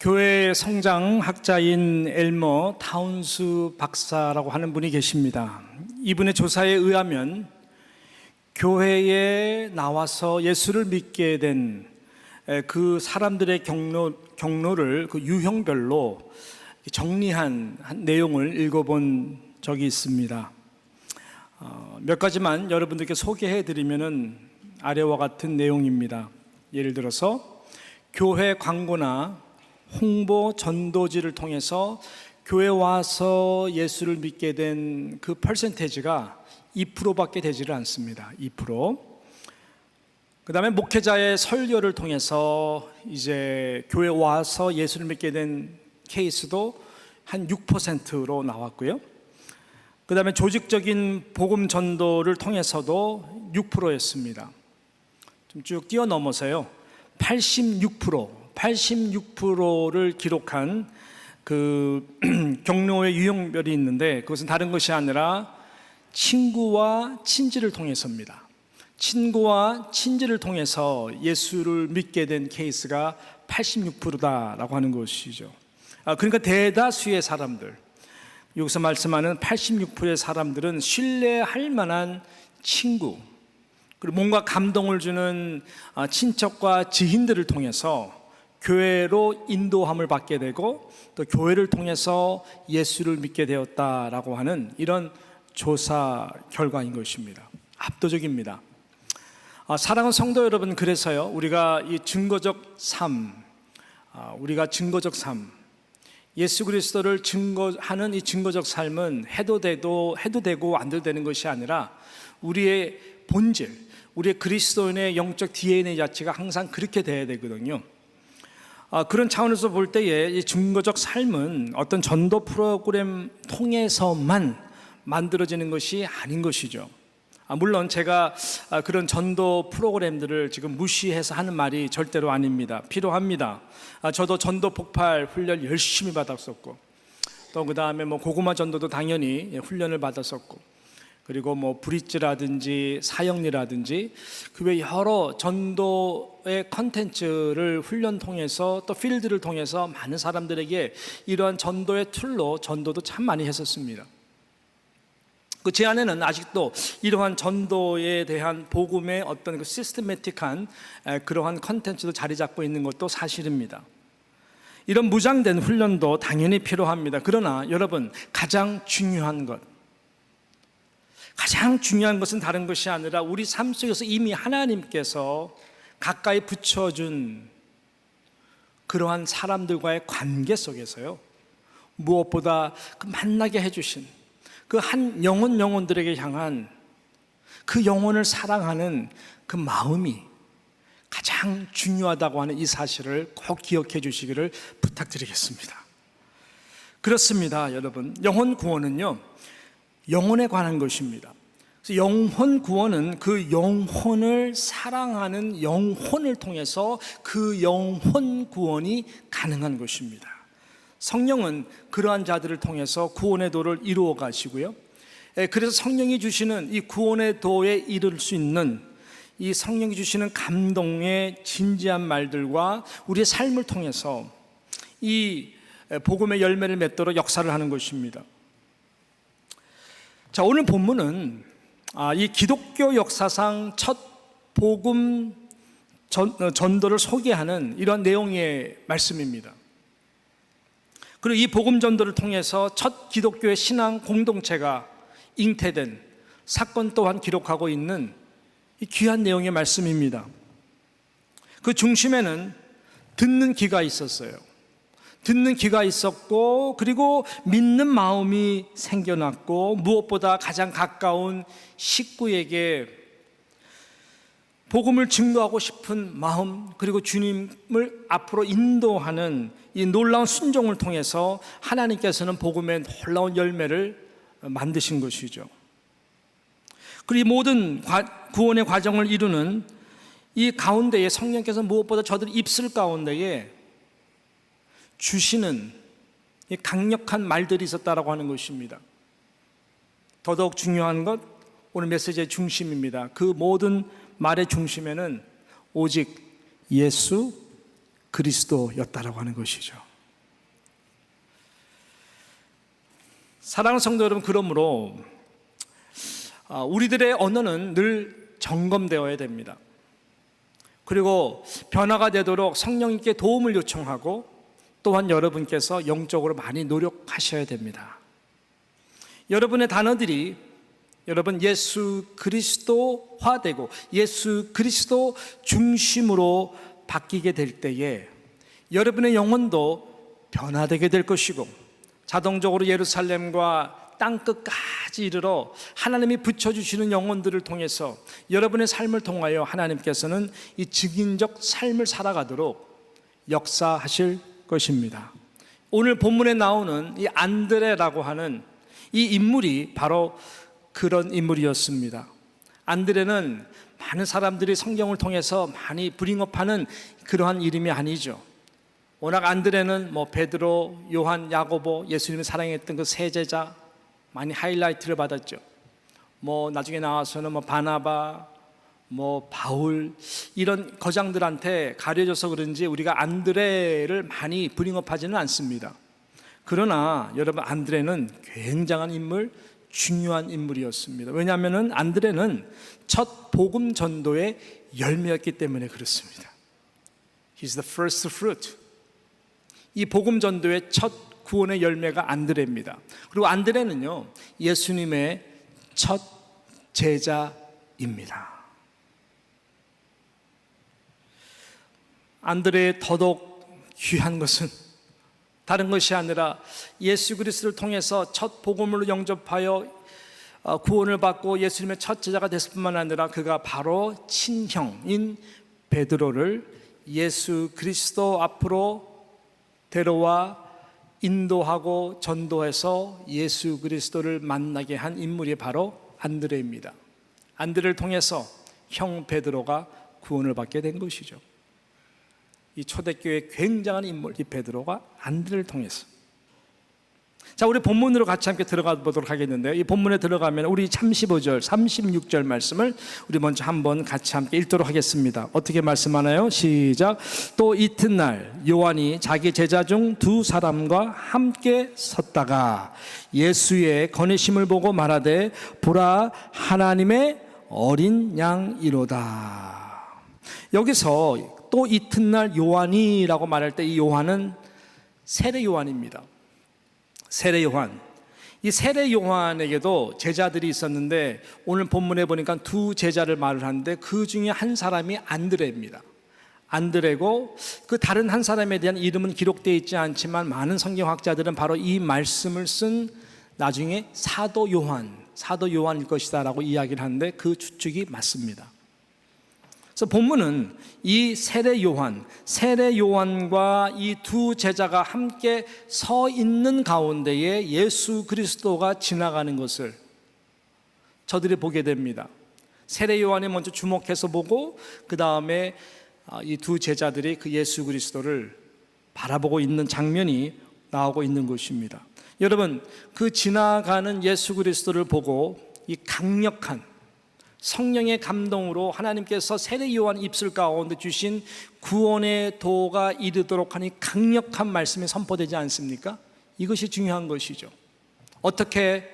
교회 성장학자인 엘머 타운스 박사라고 하는 분이 계십니다. 이분의 조사에 의하면 교회에 나와서 예수를 믿게 된 그 사람들의 경로를 그 유형별로 정리한 내용을 읽어본 적이 있습니다. 몇 가지만 여러분들께 소개해드리면 아래와 같은 내용입니다. 예를 들어서 교회 광고나 홍보 전도지를 통해서 교회 와서 예수를 믿게 된 그 퍼센테이지가 2%밖에 되지를 않습니다. 2%. 그 다음에 목회자의 설교를 통해서 이제 교회 와서 예수를 믿게 된 케이스도 한 6%로 나왔고요. 그 다음에 조직적인 복음 전도를 통해서도 6%였습니다. 좀 쭉 뛰어넘어서요. 86%를 기록한 그 경로의 유형별이 있는데, 그것은 다른 것이 아니라 친구와 친지를 통해서입니다. 친구와 친지를 통해서 예수를 믿게 된 케이스가 86%다라고 하는 것이죠. 그러니까 대다수의 사람들, 여기서 말씀하는 86%의 사람들은 신뢰할 만한 친구, 그리고 뭔가 감동을 주는 친척과 지인들을 통해서 교회로 인도함을 받게 되고 또 교회를 통해서 예수를 믿게 되었다라고 하는 이런 조사 결과인 것입니다. 압도적입니다. 사랑하는 성도 여러분, 그래서요, 우리가 증거적 삶, 예수 그리스도를 증거하는 이 증거적 삶은 해도 되고 안 돼도 되는 것이 아니라 우리의 본질, 우리의 그리스도인의 영적 DNA 자체가 항상 그렇게 돼야 되거든요. 그런 차원에서 볼 때에 이 증거적 삶은 어떤 전도 프로그램 통해서만 만들어지는 것이 아닌 것이죠. 물론 제가 그런 전도 프로그램들을 지금 무시해서 하는 말이 절대로 아닙니다. 필요합니다. 저도 전도 폭발 훈련 열심히 받았었고, 또 그 다음에 고구마 전도도 당연히 훈련을 받았었고, 그리고 브릿지라든지 사역리라든지 그 외 여러 전도의 컨텐츠를 훈련 통해서 또 필드를 통해서 많은 사람들에게 이러한 전도의 툴로 전도도 참 많이 했었습니다. 제 안에는 아직도 이러한 전도에 대한 복음의 어떤 그 시스테매틱한 그러한 컨텐츠도 자리 잡고 있는 것도 사실입니다. 이런 무장된 훈련도 당연히 필요합니다. 그러나 여러분, 가장 중요한 것은 다른 것이 아니라 우리 삶 속에서 이미 하나님께서 가까이 붙여준 그러한 사람들과의 관계 속에서요, 무엇보다 그 만나게 해주신 그 한 영혼들에게 향한 그 영혼을 사랑하는 그 마음이 가장 중요하다고 하는 이 사실을 꼭 기억해 주시기를 부탁드리겠습니다. 그렇습니다, 여러분. 영혼 구원은요, 영혼에 관한 것입니다. 그래서 영혼 구원은 그 영혼을 사랑하는 영혼을 통해서 그 영혼 구원이 가능한 것입니다. 성령은 그러한 자들을 통해서 구원의 도를 이루어 가시고요, 그래서 성령이 주시는 이 구원의 도에 이를 수 있는 이 성령이 주시는 감동의 진지한 말들과 우리의 삶을 통해서 이 복음의 열매를 맺도록 역사를 하는 것입니다. 자, 오늘 본문은 이 기독교 역사상 첫 복음 전도를 소개하는 이런 내용의 말씀입니다. 그리고 이 복음 전도를 통해서 첫 기독교의 신앙 공동체가 잉태된 사건 또한 기록하고 있는 이 귀한 내용의 말씀입니다. 그 중심에는 듣는 귀가 있었어요. 듣는 귀가 있었고, 그리고 믿는 마음이 생겨났고, 무엇보다 가장 가까운 식구에게 복음을 증거하고 싶은 마음, 그리고 주님을 앞으로 인도하는 이 놀라운 순종을 통해서 하나님께서는 복음의 놀라운 열매를 만드신 것이죠. 그리고 이 모든 구원의 과정을 이루는 이 가운데에 성령께서 무엇보다 저들 입술 가운데에 주시는 이 강력한 말들이 있었다라고 하는 것입니다. 더더욱 중요한 것, 오늘 메시지의 중심입니다. 그 모든 말의 중심에는 오직 예수 그리스도였다라고 하는 것이죠. 사랑하는 성도 여러분, 그러므로 우리들의 언어는 늘 점검되어야 됩니다. 그리고 변화가 되도록 성령님께 도움을 요청하고 또한 여러분께서 영적으로 많이 노력하셔야 됩니다. 여러분의 단어들이 여러분 예수 그리스도화되고 예수 그리스도 중심으로 바뀌게 될 때에 여러분의 영혼도 변화되게 될 것이고 자동적으로 예루살렘과 땅끝까지 이르러 하나님이 붙여주시는 영혼들을 통해서 여러분의 삶을 통하여 하나님께서는 이 증인적 삶을 살아가도록 역사하실 것입니다. 오늘 본문에 나오는 이 안드레라고 하는 이 인물이 바로 그런 인물이었습니다. 안드레는 많은 사람들이 성경을 통해서 많이 브링업하는 그러한 이름이 아니죠. 워낙 안드레는 베드로, 요한, 야고보, 예수님을 사랑했던 그 세 제자 많이 하이라이트를 받았죠. 나중에 나와서는 바나바, 바울 이런 거장들한테 가려져서 그런지 우리가 안드레를 많이 브링업하지는 않습니다. 그러나 여러분, 안드레는 굉장한 인물, 중요한 인물이었습니다. 왜냐하면 안드레는 첫 복음 전도의 열매였기 때문에 그렇습니다. He's the first fruit. 이 복음 전도의 첫 구원의 열매가 안드레입니다. 그리고 안드레는요, 예수님의 첫 제자입니다. 안드레의 더더욱 귀한 것은 다른 것이 아니라 예수 그리스도를 통해서 첫 복음으로 영접하여 구원을 받고 예수님의 첫 제자가 됐을 뿐만 아니라 그가 바로 친형인 베드로를 예수 그리스도 앞으로 데려와 인도하고 전도해서 예수 그리스도를 만나게 한 인물이 바로 안드레입니다. 안드레를 통해서 형 베드로가 구원을 받게 된 것이죠. 이 초대교회의 굉장한 인물, 이 베드로가 안드레를 통해서. 자, 우리 본문으로 같이 함께 들어가 보도록 하겠는데요. 이 본문에 들어가면 우리 35절, 36절 말씀을 우리 먼저 한번 같이 함께 읽도록 하겠습니다. 어떻게 말씀하나요? 시작. 또 이튿날 요한이 자기 제자 중 두 사람과 함께 섰다가 예수의 건의심을 보고 말하되 보라, 하나님의 어린 양이로다. 여기서 또 이튿날 요한이라고 말할 때 이 요한은 세례 요한입니다. 세례 요한. 이 세례 요한에게도 제자들이 있었는데 오늘 본문에 보니까 두 제자를 말을 하는데 그 중에 한 사람이 안드레입니다. 안드레고 그 다른 한 사람에 대한 이름은 기록되어 있지 않지만 많은 성경학자들은 바로 이 말씀을 쓴 나중에 사도 요한일 것이다 라고 이야기를 하는데 그 추측이 맞습니다. 그래서 본문은 이 세례 요한과 이 두 제자가 함께 서 있는 가운데에 예수 그리스도가 지나가는 것을 저들이 보게 됩니다. 세례 요한이 먼저 주목해서 보고 그 다음에 이 두 제자들이 그 예수 그리스도를 바라보고 있는 장면이 나오고 있는 것입니다. 여러분, 그 지나가는 예수 그리스도를 보고 이 강력한 성령의 감동으로 하나님께서 세례 요한 입술 가운데 주신 구원의 도가 이르도록 하니 강력한 말씀이 선포되지 않습니까? 이것이 중요한 것이죠. 어떻게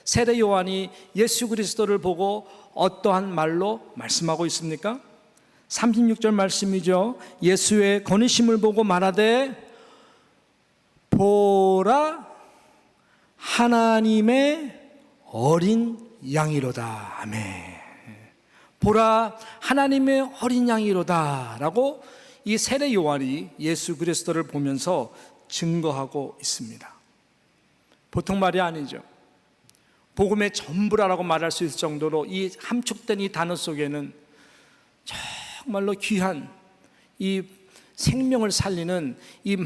세례 요한이 예수 그리스도를 보고 어떠한 말로 말씀하고 있습니까? 36절 말씀이죠. 예수의 건의심을 보고 말하되 보라, 하나님의 어린 양이로다. 아멘. 보라, 하나님의 어린 양이로다 라고 이 세례 요한이 예수 그리스도를 보면서 증거하고 있습니다. 보통 말이 아니죠. 복음의 전부라고 말할 수 있을 정도로 이 함축된 이 단어 속에는 정말로 귀한 이 생명을 살리는 이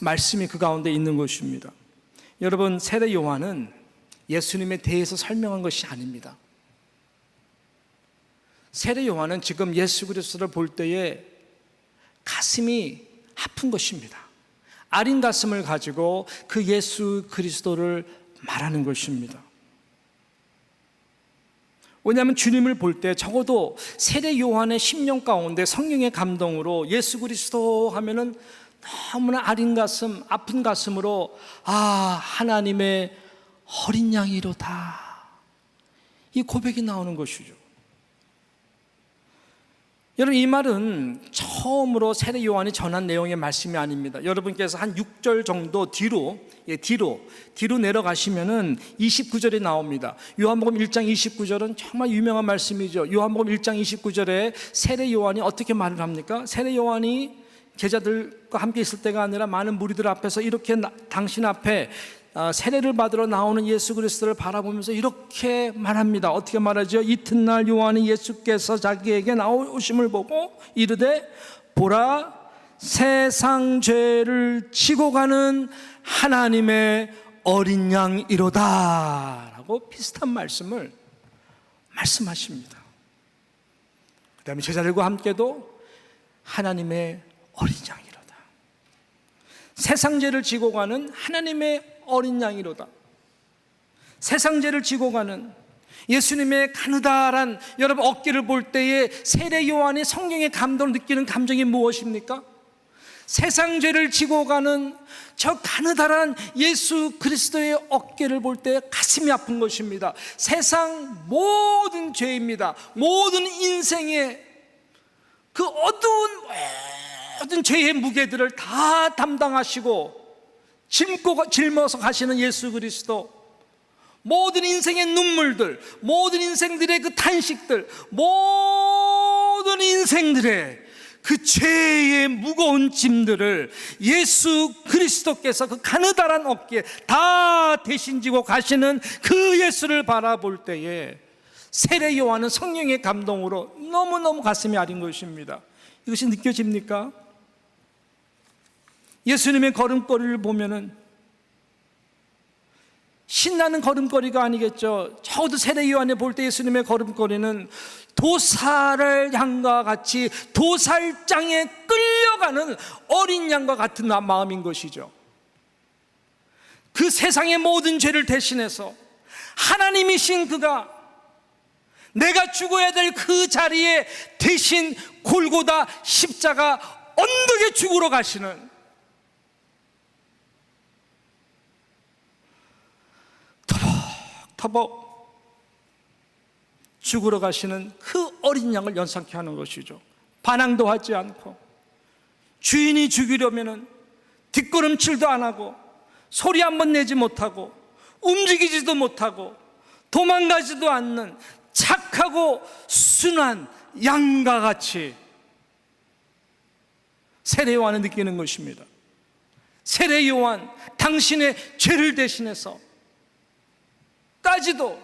말씀이 그 가운데 있는 것입니다. 여러분, 세례 요한은 예수님에 대해서 설명한 것이 아닙니다. 세례 요한은 지금 예수 그리스도를 볼 때에 가슴이 아픈 것입니다. 아린 가슴을 가지고 그 예수 그리스도를 말하는 것입니다. 왜냐하면 주님을 볼 때 적어도 세례 요한의 심령 가운데 성령의 감동으로 예수 그리스도 하면은 너무나 아린 가슴, 아픈 가슴으로 하나님의 어린 양이로다. 이 고백이 나오는 것이죠. 여러분, 이 말은 처음으로 세례 요한이 전한 내용의 말씀이 아닙니다. 여러분께서 한 6절 정도 뒤로 내려가시면은 29절이 나옵니다. 요한복음 1장 29절은 정말 유명한 말씀이죠. 요한복음 1장 29절에 세례 요한이 어떻게 말을 합니까? 세례 요한이 제자들과 함께 있을 때가 아니라 많은 무리들 앞에서 이렇게 당신 앞에 세례를 받으러 나오는 예수 그리스도를 바라보면서 이렇게 말합니다. 어떻게 말하죠? 이튿날 요한이 예수께서 자기에게 나오심을 보고 이르되 보라, 세상 죄를 지고 가는 하나님의 어린 양이로다 라고 비슷한 말씀을 말씀하십니다. 그 다음에 제자들과 함께도 하나님의 어린 양이로다, 세상 죄를 지고 가는 하나님의 어린 양이로다. 세상 죄를 지고 가는 예수님의 가느다란, 여러분 어깨를 볼 때에 세례 요한이 성령의 감동을 느끼는 감정이 무엇입니까? 세상 죄를 지고 가는 저 가느다란 예수 그리스도의 어깨를 볼 때 가슴이 아픈 것입니다. 세상 모든 죄입니다. 모든 인생의 그 어두운 모든 죄의 무게들을 다 담당하시고 짊어서 가시는 예수 그리스도, 모든 인생의 눈물들, 모든 인생들의 그 탄식들, 모든 인생들의 그 죄의 무거운 짐들을 예수 그리스도께서 그 가느다란 어깨에 다 대신 지고 가시는 그 예수를 바라볼 때에 세례 요한은 성령의 감동으로 너무너무 가슴이 아린 것입니다. 이것이 느껴집니까? 예수님의 걸음걸이를 보면은 신나는 걸음걸이가 아니겠죠. 적어도 세례 요한이 볼 때 예수님의 걸음걸이는 도살을 양과 같이 도살장에 끌려가는 어린 양과 같은 마음인 것이죠. 그 세상의 모든 죄를 대신해서 하나님이신 그가 내가 죽어야 될 그 자리에 대신 골고다 십자가 언덕에 죽으러 가시는, 터벅터벅 죽으러 가시는 그 어린 양을 연상케 하는 것이죠. 반항도 하지 않고 주인이 죽이려면은 뒷걸음질도 안 하고 소리 한번 내지 못하고 움직이지도 못하고 도망가지도 않는 착하고 순한 양과 같이 세례 요한은 느끼는 것입니다. 세례 요한, 당신의 죄를 대신해서 까지도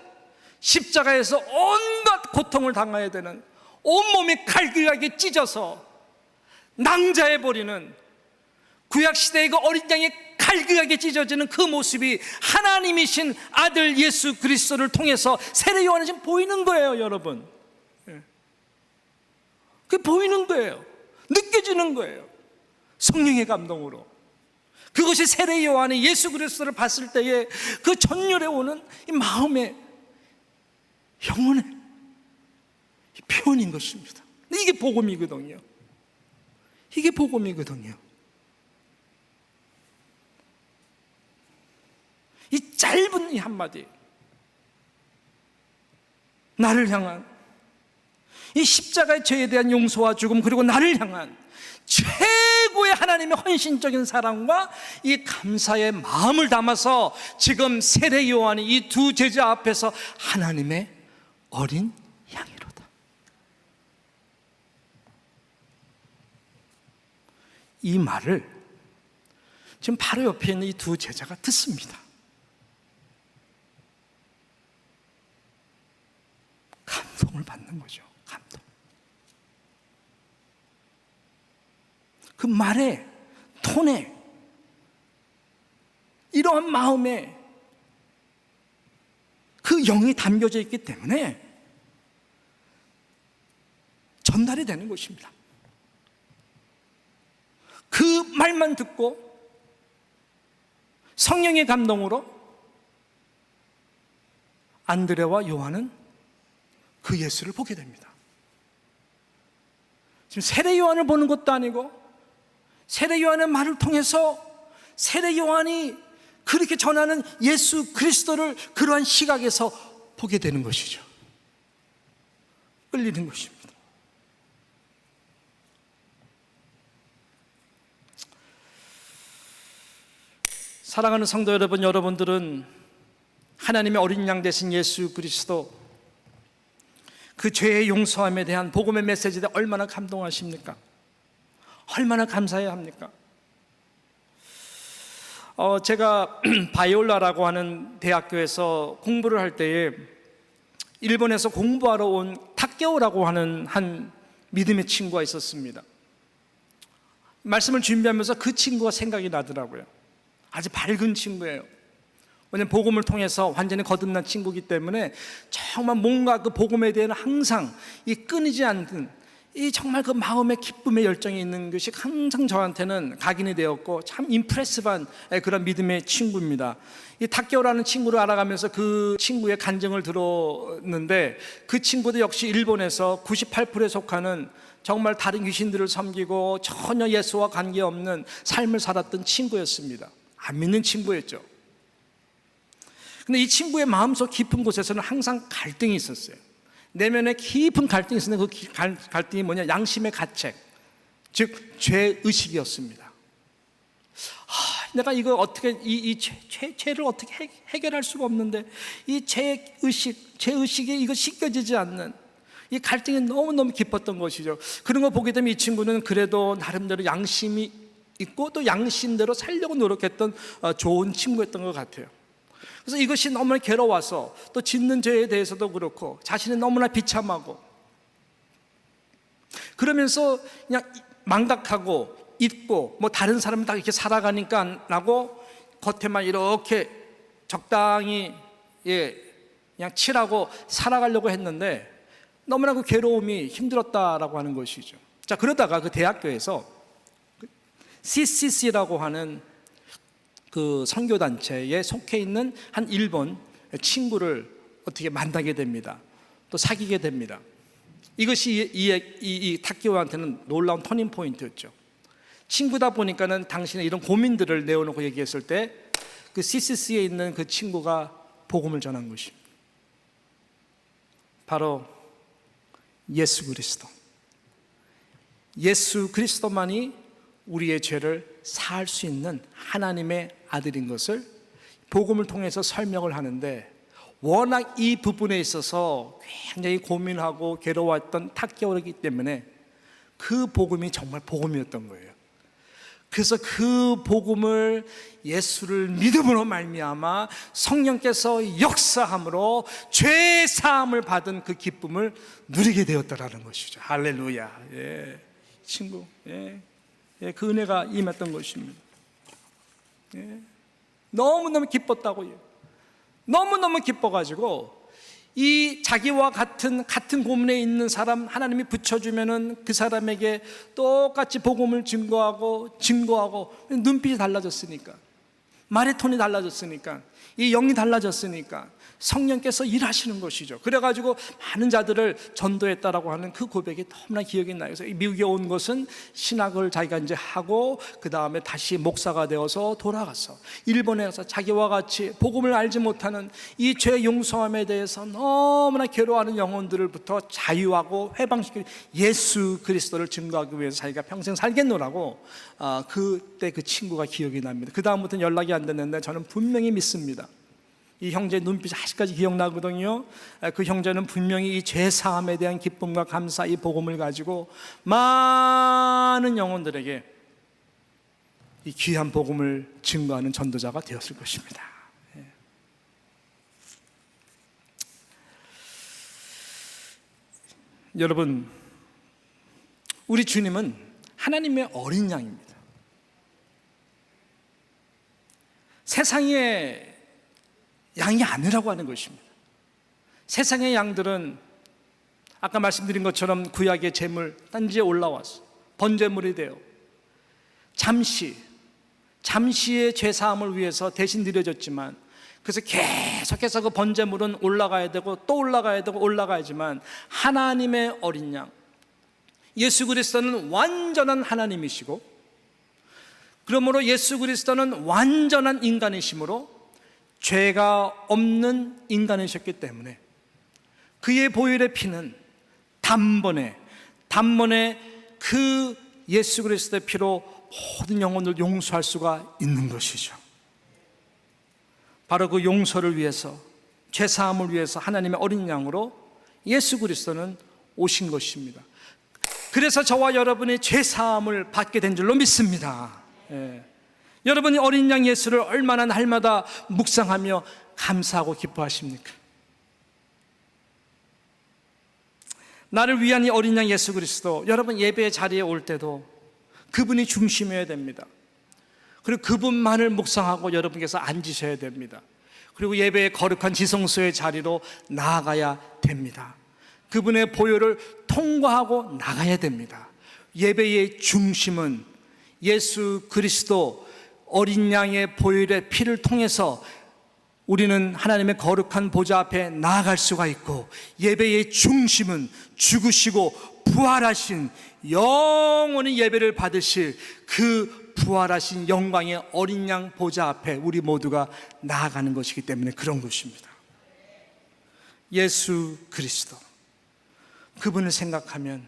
십자가에서 온갖 고통을 당해야 되는, 온몸이 갈기갈기 찢어서 낭자해버리는 구약시대의 그 어린 양이 갈기갈기 찢어지는 그 모습이 하나님이신 아들 예수 그리스도를 통해서 세례 요한은 지금 보이는 거예요, 여러분. 그게 보이는 거예요. 느껴지는 거예요. 성령의 감동으로. 그것이 세례 요한이 예수 그리스도를 봤을 때의 그 전율에 오는 이 마음의, 영혼의 표현인 것입니다. 이게 복음이거든요. 이게 복음이거든요. 이 짧은 이 한마디, 나를 향한 이 십자가의 죄에 대한 용서와 죽음, 그리고 나를 향한 최고의 하나님의 헌신적인 사랑과 이 감사의 마음을 담아서 지금 세례 요한이 이 두 제자 앞에서 하나님의 어린 양이로다, 이 말을 지금 바로 옆에 있는 이 두 제자가 듣습니다. 감동을 받는 거죠. 감동. 그 말에, 톤에, 이러한 마음에 그 영이 담겨져 있기 때문에 전달이 되는 것입니다. 그 말만 듣고 성령의 감동으로 안드레와 요한은 그 예수를 보게 됩니다. 지금 세례 요한을 보는 것도 아니고 세례 요한의 말을 통해서 세례 요한이 그렇게 전하는 예수 그리스도를 그러한 시각에서 보게 되는 것이죠. 끌리는 것입니다. 사랑하는 성도 여러분, 여러분들은 하나님의 어린 양 되신 예수 그리스도, 그 죄의 용서함에 대한 복음의 메시지에 대해 얼마나 감동하십니까? 얼마나 감사해야 합니까? 제가 바이올라라고 하는 대학교에서 공부를 할 때에 일본에서 공부하러 온 타케오라고 하는 한 믿음의 친구가 있었습니다. 말씀을 준비하면서 그 친구가 생각이 나더라고요. 아주 밝은 친구예요. 왜냐하면 복음을 통해서 완전히 거듭난 친구이기 때문에 정말 뭔가 그 복음에 대한 항상 이 끊이지 않는 이 정말 그 마음의 기쁨의 열정이 있는 것이 항상 저한테는 각인이 되었고 참 임프레시브한 그런 믿음의 친구입니다. 이 타케오라는 친구를 알아가면서 그 친구의 간증을 들었는데, 그 친구도 역시 일본에서 98%에 속하는 정말 다른 귀신들을 섬기고 전혀 예수와 관계없는 삶을 살았던 친구였습니다. 안 믿는 친구였죠. 근데 이 친구의 마음속 깊은 곳에서는 항상 갈등이 있었어요. 내면에 깊은 갈등이 있었는데 그 갈등이 뭐냐? 양심의 가책, 즉 죄의식이었습니다. 내가 이거 어떻게 이 죄를 어떻게 해결할 수가 없는데 이 죄의식이 이거 씻겨지지 않는 이 갈등이 너무너무 깊었던 것이죠. 그런 거 보게 되면 이 친구는 그래도 나름대로 양심이 있고 또 양심대로 살려고 노력했던 좋은 친구였던 것 같아요. 그래서 이것이 너무나 괴로워서 또 짓는 죄에 대해서도 그렇고 자신이 너무나 비참하고 그러면서 그냥 망각하고 잊고 뭐 다른 사람은 다 이렇게 살아가니까 라고 겉에만 이렇게 적당히 그냥 칠하고 살아가려고 했는데 너무나 그 괴로움이 힘들었다라고 하는 것이죠. 자, 그러다가 그 대학교에서 CCC라고 하는 그 선교단체에 속해 있는 한 일본 친구를 어떻게 만나게 됩니다. 또 사귀게 됩니다. 이것이 이 타케오한테는 놀라운 터닝 포인트였죠. 친구다 보니까는 당신의 이런 고민들을 내어놓고 얘기했을 때 그 CCC에 있는 그 친구가 복음을 전한 것입니다. 바로 예수 그리스도. 예수 그리스도만이 우리의 죄를 사할 수 있는 하나님의 아들인 것을 복음을 통해서 설명을 하는데, 워낙 이 부분에 있어서 굉장히 고민하고 괴로워했던 타케오이기 때문에 그 복음이 정말 복음이었던 거예요. 그래서 그 복음을 예수를 믿음으로 말미암아 성령께서 역사함으로 죄 사함을 받은 그 기쁨을 누리게 되었다라는 것이죠. 할렐루야. 친구, 그 은혜가 임했던 것입니다. 너무너무 기뻤다고요. 너무너무 기뻐가지고 이 자기와 같은 고문에 있는 사람 하나님이 붙여주면은 그 사람에게 똑같이 복음을 증거하고 눈빛이 달라졌으니까, 말의 톤이 달라졌으니까, 이 영이 달라졌으니까 성령께서 일하시는 것이죠. 그래가지고 많은 자들을 전도했다라고 하는 그 고백이 너무나 기억이 나요. 그래서 미국에 온 것은 신학을 자기가 이제 하고 그 다음에 다시 목사가 되어서 돌아가서 일본에 가서 자기와 같이 복음을 알지 못하는 이 죄 용서함에 대해서 너무나 괴로워하는 영혼들을부터 자유하고 회방시키는 예수 그리스도를 증거하기 위해서 자기가 평생 살겠노라고 그때 그 친구가 기억이 납니다. 그 다음부터는 연락이 안 됐는데 저는 분명히 믿습니다. 이 형제의 눈빛이 아직까지 기억나거든요. 그 형제는 분명히 이 죄사함에 대한 기쁨과 감사, 이 복음을 가지고 많은 영혼들에게 이 귀한 복음을 증거하는 전도자가 되었을 것입니다. 여러분, 우리 주님은 하나님의 어린 양입니다. 세상에 양이 아니라고 하는 것입니다. 세상의 양들은 아까 말씀드린 것처럼 구약의 제물 단지에 올라와서 번제물이 되어 잠시의 죄사함을 위해서 대신 드려졌지만, 그래서 계속해서 그 번제물은 올라가야 되고 또 올라가야 되고 올라가야지만, 하나님의 어린 양 예수 그리스도는 완전한 하나님이시고 그러므로 예수 그리스도는 완전한 인간이시므로 죄가 없는 인간이셨기 때문에 그의 보혈의 피는 단번에 그 예수 그리스도의 피로 모든 영혼을 용서할 수가 있는 것이죠. 바로 그 용서를 위해서, 죄사함을 위해서 하나님의 어린 양으로 예수 그리스도는 오신 것입니다. 그래서 저와 여러분이 죄사함을 받게 된 줄로 믿습니다. 여러분이 어린 양 예수를 얼마나 날마다 묵상하며 감사하고 기뻐하십니까? 나를 위한 이 어린 양 예수 그리스도, 여러분 예배의 자리에 올 때도 그분이 중심이어야 됩니다. 그리고 그분만을 묵상하고 여러분께서 앉으셔야 됩니다. 그리고 예배의 거룩한 지성소의 자리로 나아가야 됩니다. 그분의 보혈을 통과하고 나가야 됩니다. 예배의 중심은 예수 그리스도 어린 양의 보혈의 피를 통해서 우리는 하나님의 거룩한 보좌 앞에 나아갈 수가 있고, 예배의 중심은 죽으시고 부활하신, 영원히 예배를 받으실 그 부활하신 영광의 어린 양 보좌 앞에 우리 모두가 나아가는 것이기 때문에 그런 것입니다. 예수 그리스도, 그분을 생각하면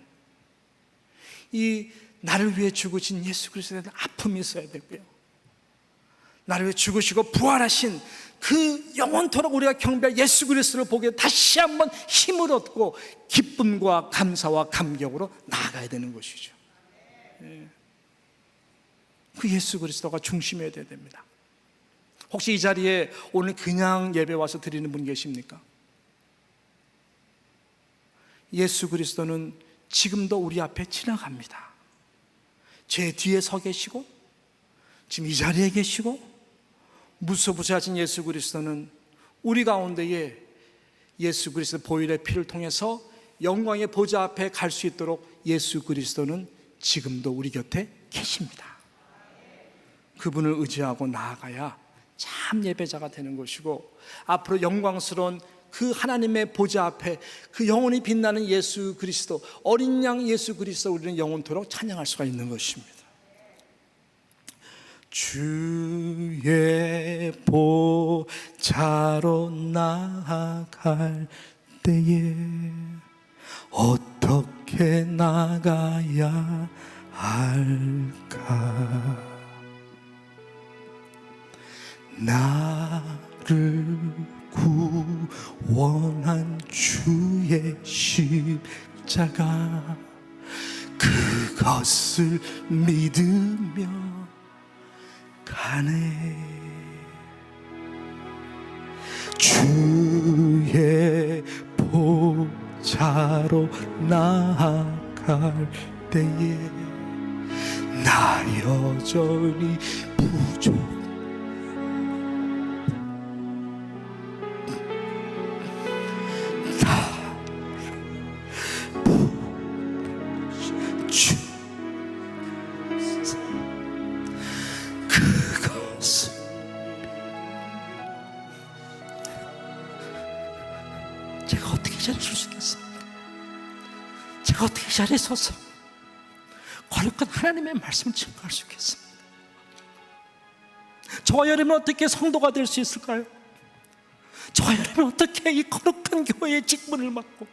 이 나를 위해 죽으신 예수 그리스도에 대한 아픔이 있어야 되고요, 나를 위해 죽으시고 부활하신 그 영원토록 우리가 경배할 예수 그리스도를 보게 다시 한번 힘을 얻고 기쁨과 감사와 감격으로 나아가야 되는 것이죠. 그 예수 그리스도가 중심이어야 됩니다. 혹시 이 자리에 오늘 그냥 예배 와서 드리는 분 계십니까? 예수 그리스도는 지금도 우리 앞에 지나갑니다. 제 뒤에 서 계시고 지금 이 자리에 계시고, 무소부사하신 예수 그리스도는 우리 가운데에 예수 그리스도 보혈의 피를 통해서 영광의 보좌 앞에 갈 수 있도록 예수 그리스도는 지금도 우리 곁에 계십니다. 그분을 의지하고 나아가야 참 예배자가 되는 것이고, 앞으로 영광스러운 그 하나님의 보좌 앞에 그 영원히 빛나는 예수 그리스도, 어린 양 예수 그리스도 우리는 영원토록 찬양할 수가 있는 것입니다. 주의 보좌로 나아갈 때에 어떻게 나가야 할까? 나를 구원한 주의 십자가, 그것을 믿으며 가네. 주의 보좌로 나아갈 때에 나 여전히 부족, 제가 어떻게 잘해줄 수 있겠습니까? 제가 어떻게 자리에 서서 거룩한 하나님의 말씀을 증거할 수 있겠습니까? 저와 여러분은 어떻게 성도가 될 수 있을까요? 저와 여러분은 어떻게 이 거룩한 교회의 직분을 맡고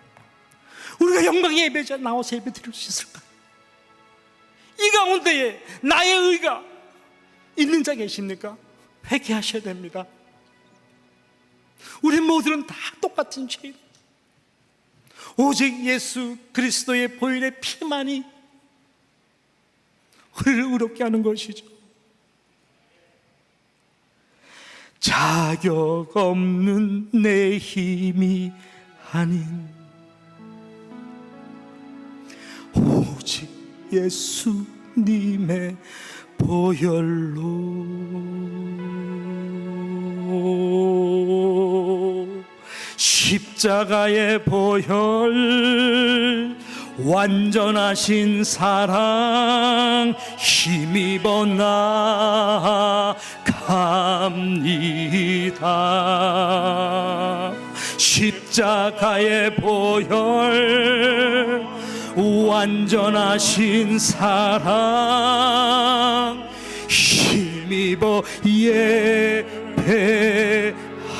우리가 영광의 예배자에 나와서 예배 드릴 수 있을까요? 이 가운데에 나의 의가 있는 자 계십니까? 회개하셔야 됩니다. 우리 모두는 다 똑같은 죄인, 오직 예수 그리스도의 보혈의 피만이 우리를 의롭게 하는 것이죠. 자격 없는 내 힘이 아닌 오직 예수님의 보혈로 십자가의 보혈, 완전하신 사랑 힘입어 나아갑니다. 십자가의 보혈, 완전하신 사랑 드려 예배합니다.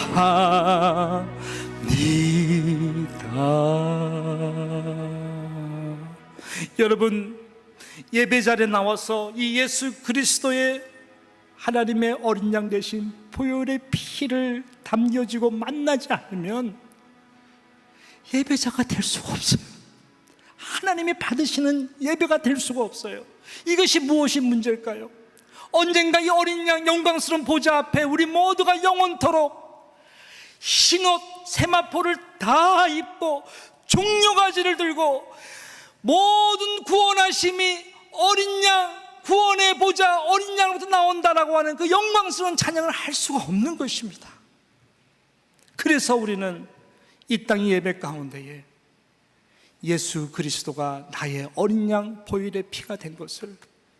여러분, 예배 자리에 나와서 이 예수 그리스도의 하나님의 어린 양 대신 보혈의 피를 담겨지고 만나지 않으면 예배자가 될 수가 없어요. 하나님이 받으시는 예배가 될 수가 없어요. 이것이 무엇이 문제일까요? 언젠가 이 어린 양 영광스러운 보좌 앞에 우리 모두가 영원토록 흰옷 세마포를 다 입고 종려가지를 들고 모든 구원하심이 어린 양, 구원의 보좌 어린 양으로부터 나온다라고 하는 그 영광스러운 찬양을 할 수가 없는 것입니다. 그래서 우리는 이 땅의 예배 가운데에 예수 그리스도가 나의 어린 양 보혈의 피가 된 것을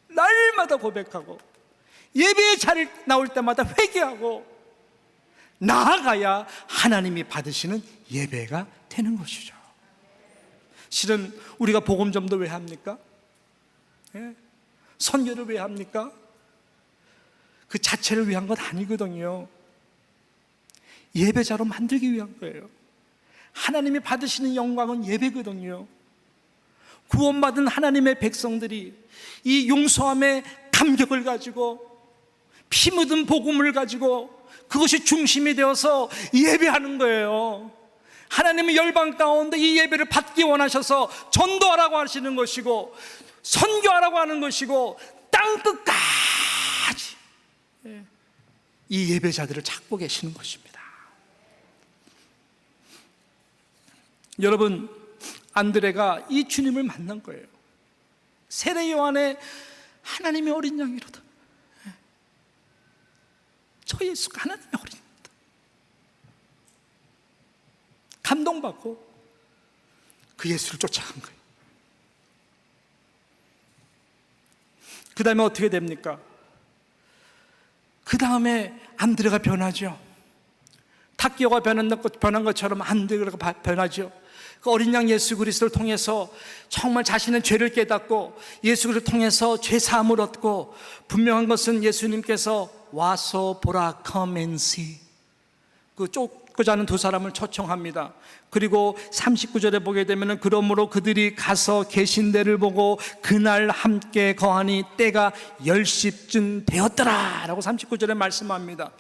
날마다 고백하고 예배의 자리에 나올 때마다 회개하고 나아가야 하나님이 받으시는 예배가 되는 것이죠. 실은 우리가 복음전도 왜 합니까? 예? 선교를 왜 합니까? 그 자체를 위한 건 아니거든요. 예배자로 만들기 위한 거예요. 하나님이 받으시는 영광은 예배거든요. 구원받은 하나님의 백성들이 이 용서함의 감격을 가지고 피 묻은 복음을 가지고 그것이 중심이 되어서 예배하는 거예요. 하나님은 열방 가운데 이 예배를 받기 원하셔서 전도하라고 하시는 것이고 선교하라고 하는 것이고 땅끝까지 이 예배자들을 찾고 계시는 것입니다. 여러분, 안드레가 이 주님을 만난 거예요. 세례 요한의 하나님의 어린 양이로다. 저 예수가 하나님의 어린 양이다. 감동받고 그 예수를 쫓아간 거예요. 그 다음에 어떻게 됩니까? 그 다음에 안드레가 변하죠. 탁기오가 변한 것처럼 안드레가 변하죠. 그 어린 양 예수 그리스도를 통해서 정말 자신의 죄를 깨닫고 예수 그리스도를 통해서 죄 사함을 얻고, 분명한 것은 예수님께서 와서 보라, come and see, 그 쫓고자 하는 두 사람을 초청합니다. 그리고 39절에 보게 되면 그러므로 그들이 가서 계신 데를 보고 그날 함께 거하니 때가 10시쯤 되었더라 라고 39절에 말씀합니다.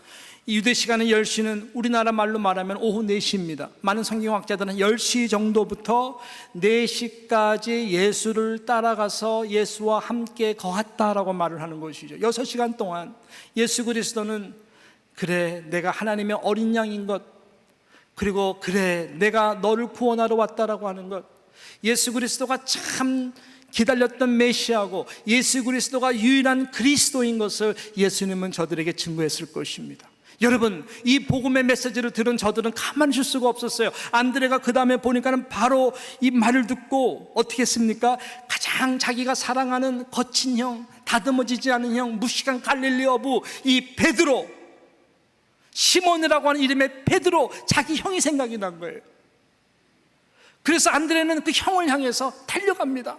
유대 시간의 10시는 우리나라 말로 말하면 오후 4시입니다. 많은 성경학자들은 10시 정도부터 4시까지 예수를 따라가서 예수와 함께 거했다라고 말을 하는 것이죠. 6시간 동안 예수 그리스도는 그래 내가 하나님의 어린 양인 것, 그리고 그래 내가 너를 구원하러 왔다라고 하는 것, 예수 그리스도가 참 기다렸던 메시아고 예수 그리스도가 유일한 그리스도인 것을 예수님은 저들에게 증거했을 것입니다. 여러분, 이 복음의 메시지를 들은 저들은 가만히 있을 수가 없었어요. 안드레가 그 다음에 보니까는 바로 이 말을 듣고 어떻게 했습니까? 가장 자기가 사랑하는 거친 형, 다듬어지지 않은 형, 무식한 갈릴리 어부 이 베드로, 시몬이라고 하는 이름의 베드로, 자기 형이 생각이 난 거예요. 그래서 안드레는 그 형을 향해서 달려갑니다.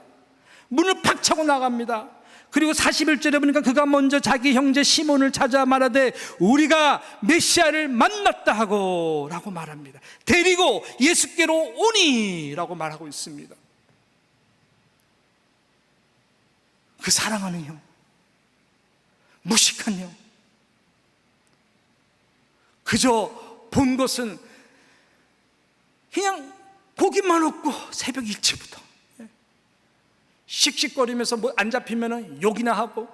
문을 팍 차고 나갑니다. 그리고 41절에 보니까 그가 먼저 자기 형제 시몬을 찾아 말하되 우리가 메시아를 만났다 하고 라고 말합니다. 데리고 예수께로 오니 라고 말하고 있습니다. 그 사랑하는 형, 무식한 형, 그저 본 것은 그냥 고기만 얻고 새벽 일찍부터 씩씩거리면서 뭐 안 잡히면 욕이나 하고,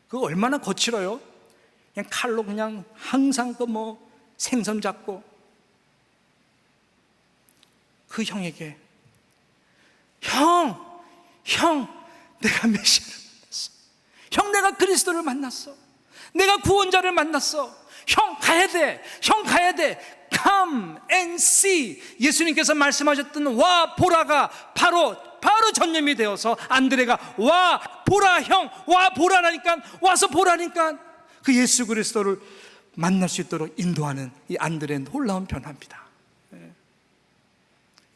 그거 얼마나 거칠어요. 그냥 칼로 그냥 항상 그 뭐 생선 잡고. 그 형에게 형 내가 메시아를 만났어. 형 내가 그리스도를 만났어. 내가 구원자를 만났어. 형 가야 돼. Come and see. 예수님께서 말씀하셨던 와 보라가 바로 전염이 되어서 안드레가 와 보라 형, 와 보라라니까, 와서 보라니까 그 예수 그리스도를 만날 수 있도록 인도하는 이 안드레의 놀라운 변화입니다.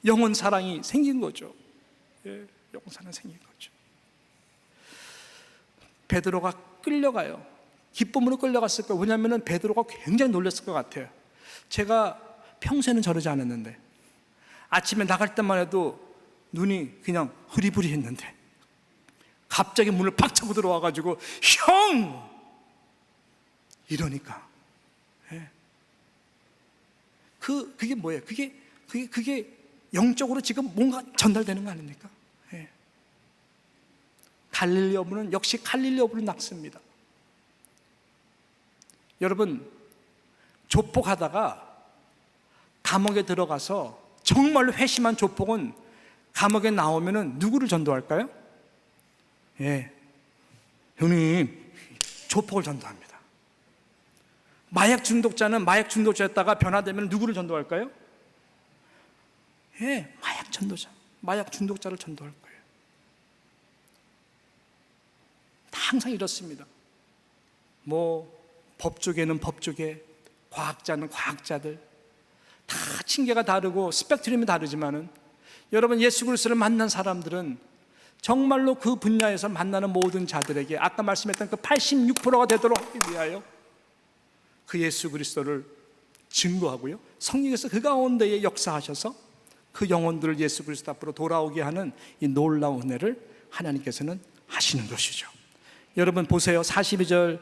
영혼 사랑이 생긴 거죠. 영혼 사랑이 생긴 거죠. 베드로가 끌려가요. 기쁨으로 끌려갔을 거예요. 왜냐하면 베드로가 굉장히 놀랐을 것 같아요. 제가 평소에는 저러지 않았는데 아침에 나갈 때만 해도 눈이 그냥 흐리부리했는데 갑자기 문을 팍 차고 들어와가지고 형! 이러니까 그게 뭐예요? 그게 영적으로 지금 뭔가 전달되는 거 아닙니까? 갈릴리 어부는 역시 갈릴리 어부를 낚습니다. 여러분, 조폭하다가 감옥에 들어가서 정말로 회심한 조폭은 감옥에 나오면은 누구를 전도할까요? 형님, 조폭을 전도합니다. 마약 중독자는 마약 중독자였다가 변화되면 누구를 전도할까요? 마약 전도자, 마약 중독자를 전도할 거예요. 항상 이렇습니다. 뭐 법조계는 법조계, 과학자는 과학자들, 다 층계가 다르고 스펙트럼이 다르지만은 여러분, 예수 그리스도를 만난 사람들은 정말로 그 분야에서 만나는 모든 자들에게 아까 말씀했던 그 86%가 되도록 하기 위하여 그 예수 그리스도를 증거하고요, 성령께서 그 가운데에 역사하셔서 그 영혼들을 예수 그리스도 앞으로 돌아오게 하는 이 놀라운 은혜를 하나님께서는 하시는 것이죠. 여러분 보세요. 42절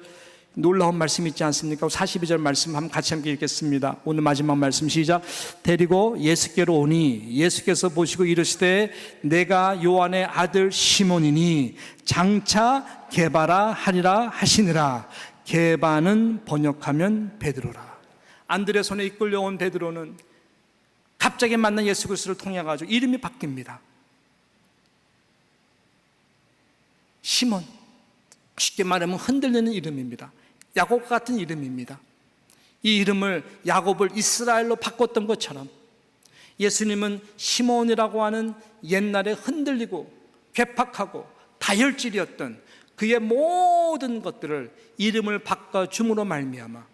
놀라운 말씀 있지 않습니까? 42절 말씀 한번 같이 함께 읽겠습니다. 오늘 마지막 말씀 시작. 데리고 예수께로 오니 예수께서 보시고 이르시되 내가 요한의 아들 시몬이니 장차 게바라 하리라 하시니라. 게바는 번역하면 베드로라. 안드레 손에 이끌려온 베드로는 갑자기 만난 예수 그리스도를 통해 가지고 이름이 바뀝니다. 시몬, 쉽게 말하면 흔들리는 이름입니다. 야곱 같은 이름입니다. 이 이름을 야곱을 이스라엘로 바꿨던 것처럼 예수님은 시몬이라고 하는 옛날에 흔들리고 괴팍하고 다혈질이었던 그의 모든 것들을 이름을 바꿔줌으로 말미암아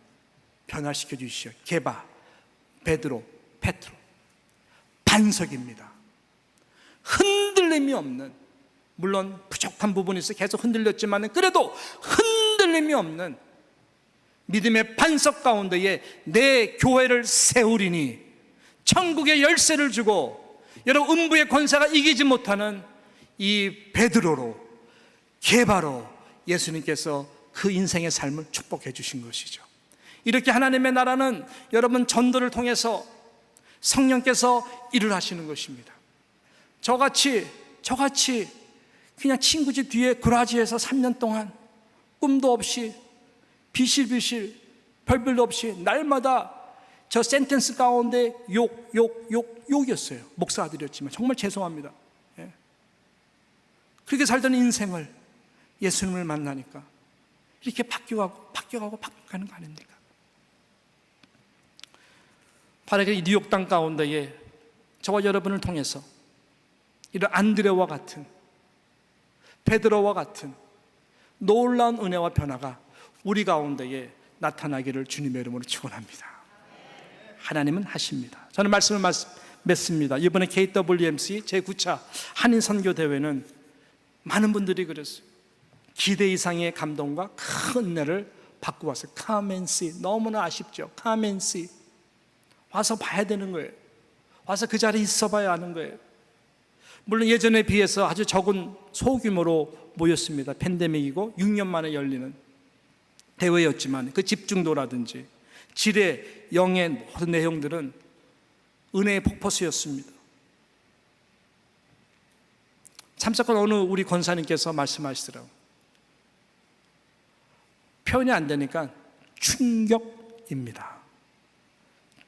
변화시켜 주시오. 게바, 베드로, 페트로, 반석입니다. 흔들림이 없는, 물론 부족한 부분이 있어 계속 흔들렸지만 그래도 흔들림이 없는 믿음의 반석 가운데에 내 교회를 세우리니, 천국의 열쇠를 주고 여러분 음부의 권세가 이기지 못하는 이 베드로로, 게바로 예수님께서 그 인생의 삶을 축복해 주신 것이죠. 이렇게 하나님의 나라는 여러분 전도를 통해서 성령께서 일을 하시는 것입니다. 저같이 그냥 친구 집 뒤에 그라지에서 3년 동안 꿈도 없이 비실비실 별별도 없이 날마다 저 센텐스 가운데 욕이었어요. 목사 아들이었지만 정말 죄송합니다. 그렇게 살던 인생을 예수님을 만나니까 이렇게 바뀌어가는 거 아닙니까? 바로 이 뉴욕 땅 가운데에 저와 여러분을 통해서 이런 안드레와 같은, 베드로와 같은 놀라운 은혜와 변화가 우리 가운데에 나타나기를 주님의 이름으로 축원합니다. 하나님은 하십니다. 저는 말씀을 맺습니다. 이번에 KWMC 제9차 한인 선교 대회는 많은 분들이 그랬어요. 기대 이상의 감동과 큰 은혜를 받고 왔어요. Come and see. 너무나 아쉽죠. Come and see. 와서 봐야 되는 거예요. 와서 그 자리에 있어 봐야 하는 거예요. 물론 예전에 비해서 아주 적은 소규모로 모였습니다. 팬데믹이고 6년 만에 열리는 대회였지만 그 집중도라든지 질의, 영의 모든 내용들은 은혜의 폭포수였습니다. 참석한 어느 우리 권사님께서 말씀하시더라고요. 표현이 안 되니까 충격입니다.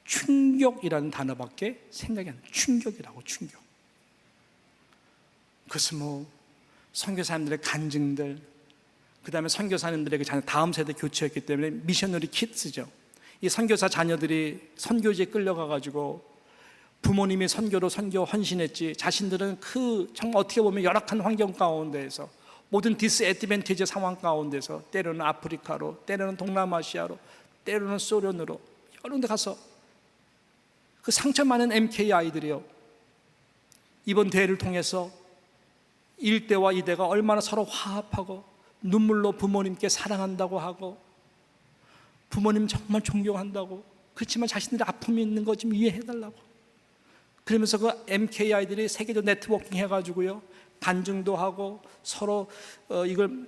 충격이라는 단어밖에 생각이 안 나요. 충격이라고, 충격. 그것은 뭐 선교사님들의 간증들, 그 다음에 선교사님들에게 다음 세대 교체였기 때문에 미셔너리 키드죠. 이 선교사 자녀들이 선교지에 끌려가가지고 부모님이 선교 헌신했지, 자신들은 그 정말 어떻게 보면 열악한 환경 가운데에서 모든 디스애드밴티지 상황 가운데서 때로는 아프리카로, 때로는 동남아시아로, 때로는 소련으로 여러 군데 가서 그 상처 많은 MK 아이들이요, 이번 대회를 통해서 1대와 2대가 얼마나 서로 화합하고 눈물로 부모님께 사랑한다고 하고 부모님 정말 존경한다고, 그렇지만 자신들의 아픔이 있는 거 좀 이해해달라고. 그러면서 그 MK 아이들이 세계적 네트워킹 해가지고요, 간증도 하고 서로 이걸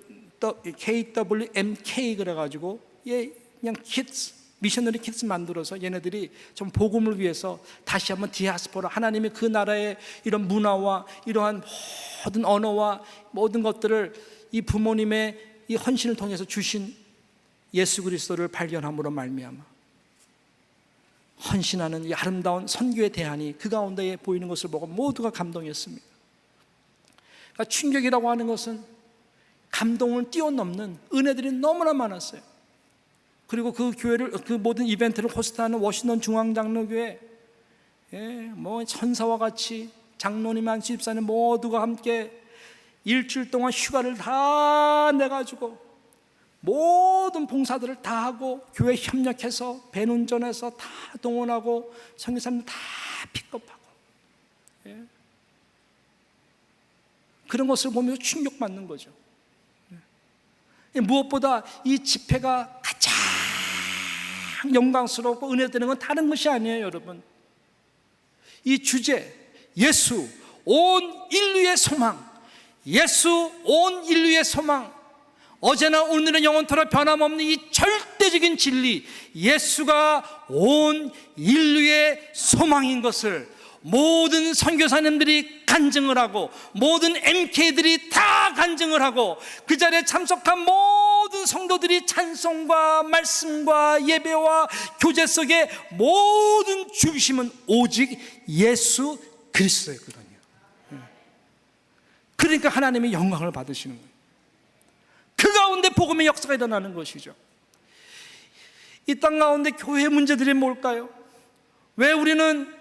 KWMK 그래가지고 그냥 키ds, 미셔너리 키ds 만들어서 얘네들이 좀 복음을 위해서 다시 한번 디아스포라, 하나님이 그 나라의 이런 문화와 이러한 모든 언어와 모든 것들을 이 부모님의 이 헌신을 통해서 주신 예수 그리스도를 발견함으로 말미암아 헌신하는 이 아름다운 선교의 대안이 그 가운데에 보이는 것을 보고 모두가 감동했습니다. 그러니까 충격이라고 하는 것은 감동을 뛰어넘는 은혜들이 너무나 많았어요. 그리고 그 교회를, 그 모든 이벤트를 호스트하는 워싱턴 중앙장로교회, 뭐 천사와 같이 장로님 한 집사님 모두가 함께 일주일 동안 휴가를 다 내가지고 모든 봉사들을 다 하고 교회 협력해서 밴 운전해서 다 동원하고 선교사님들 다 픽업하고, 그런 것을 보면서 충격받는 거죠. 무엇보다 이 집회가 가장 영광스럽고 은혜되는 건 다른 것이 아니에요, 여러분. 이 주제, 예수 온 인류의 소망, 예수 온 인류의 소망, 어제나 오늘은 영원토록 변함없는 이 절대적인 진리, 예수가 온 인류의 소망인 것을 모든 선교사님들이 간증을 하고 모든 MK들이 다 간증을 하고 그 자리에 참석한 모든 성도들이 찬송과 말씀과 예배와 교제 속에 모든 중심은 오직 예수 그리스도였거든요. 그러니까 하나님의 영광을 받으시는 거예요. 그 가운데 복음의 역사가 일어나는 것이죠. 이 땅 가운데 교회의 문제들이 뭘까요? 왜 우리는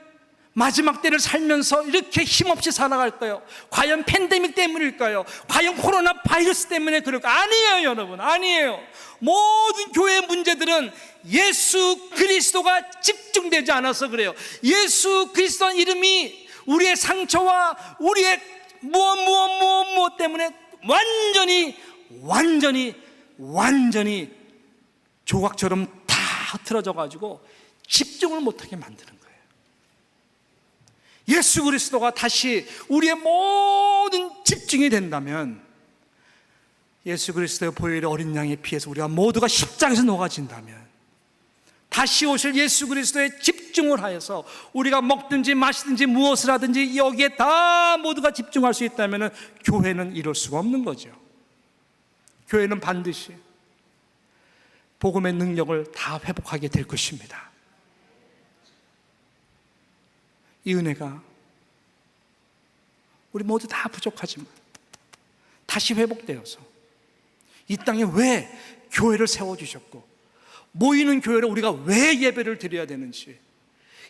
마지막 때를 살면서 이렇게 힘없이 살아갈까요? 과연 팬데믹 때문일까요? 과연 코로나 바이러스 때문에 그럴까요? 아니에요, 여러분. 아니에요. 모든 교회의 문제들은 예수 그리스도가 집중되지 않아서 그래요. 예수 그리스도의 이름이 우리의 상처와 우리의 무엇 때문에 완전히 조각처럼 다 흐트러져 가지고 집중을 못하게 만드는 거예요. 예수 그리스도가 다시 우리의 모든 집중이 된다면, 예수 그리스도의 보혈의 어린 양의 피에서 우리가 모두가 십자가에서 녹아진다면, 다시 오실 예수 그리스도에 집중을 하여서 우리가 먹든지 마시든지 무엇을 하든지 여기에 다 모두가 집중할 수 있다면 교회는 이룰 수가 없는 거죠. 교회는 반드시 복음의 능력을 다 회복하게 될 것입니다. 이 은혜가 우리 모두 다 부족하지만 다시 회복되어서 이 땅에 왜 교회를 세워주셨고 모이는 교회를 우리가 왜 예배를 드려야 되는지,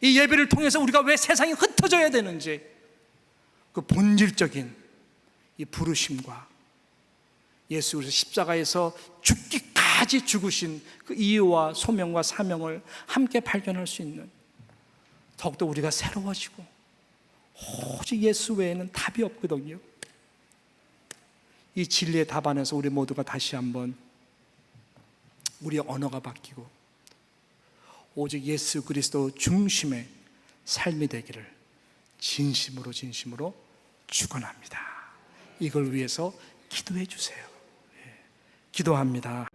이 예배를 통해서 우리가 왜 세상에 흩어져야 되는지, 그 본질적인 이 부르심과 예수 그리스도 십자가에서 죽기까지 죽으신 그 이유와 소명과 사명을 함께 발견할 수 있는, 더욱더 우리가 새로워지고, 오직 예수 외에는 답이 없거든요. 이 진리의 답 안에서 우리 모두가 다시 한번 우리의 언어가 바뀌고 오직 예수 그리스도 중심의 삶이 되기를 진심으로 축원합니다. 이걸 위해서 기도해 주세요. 기도합니다.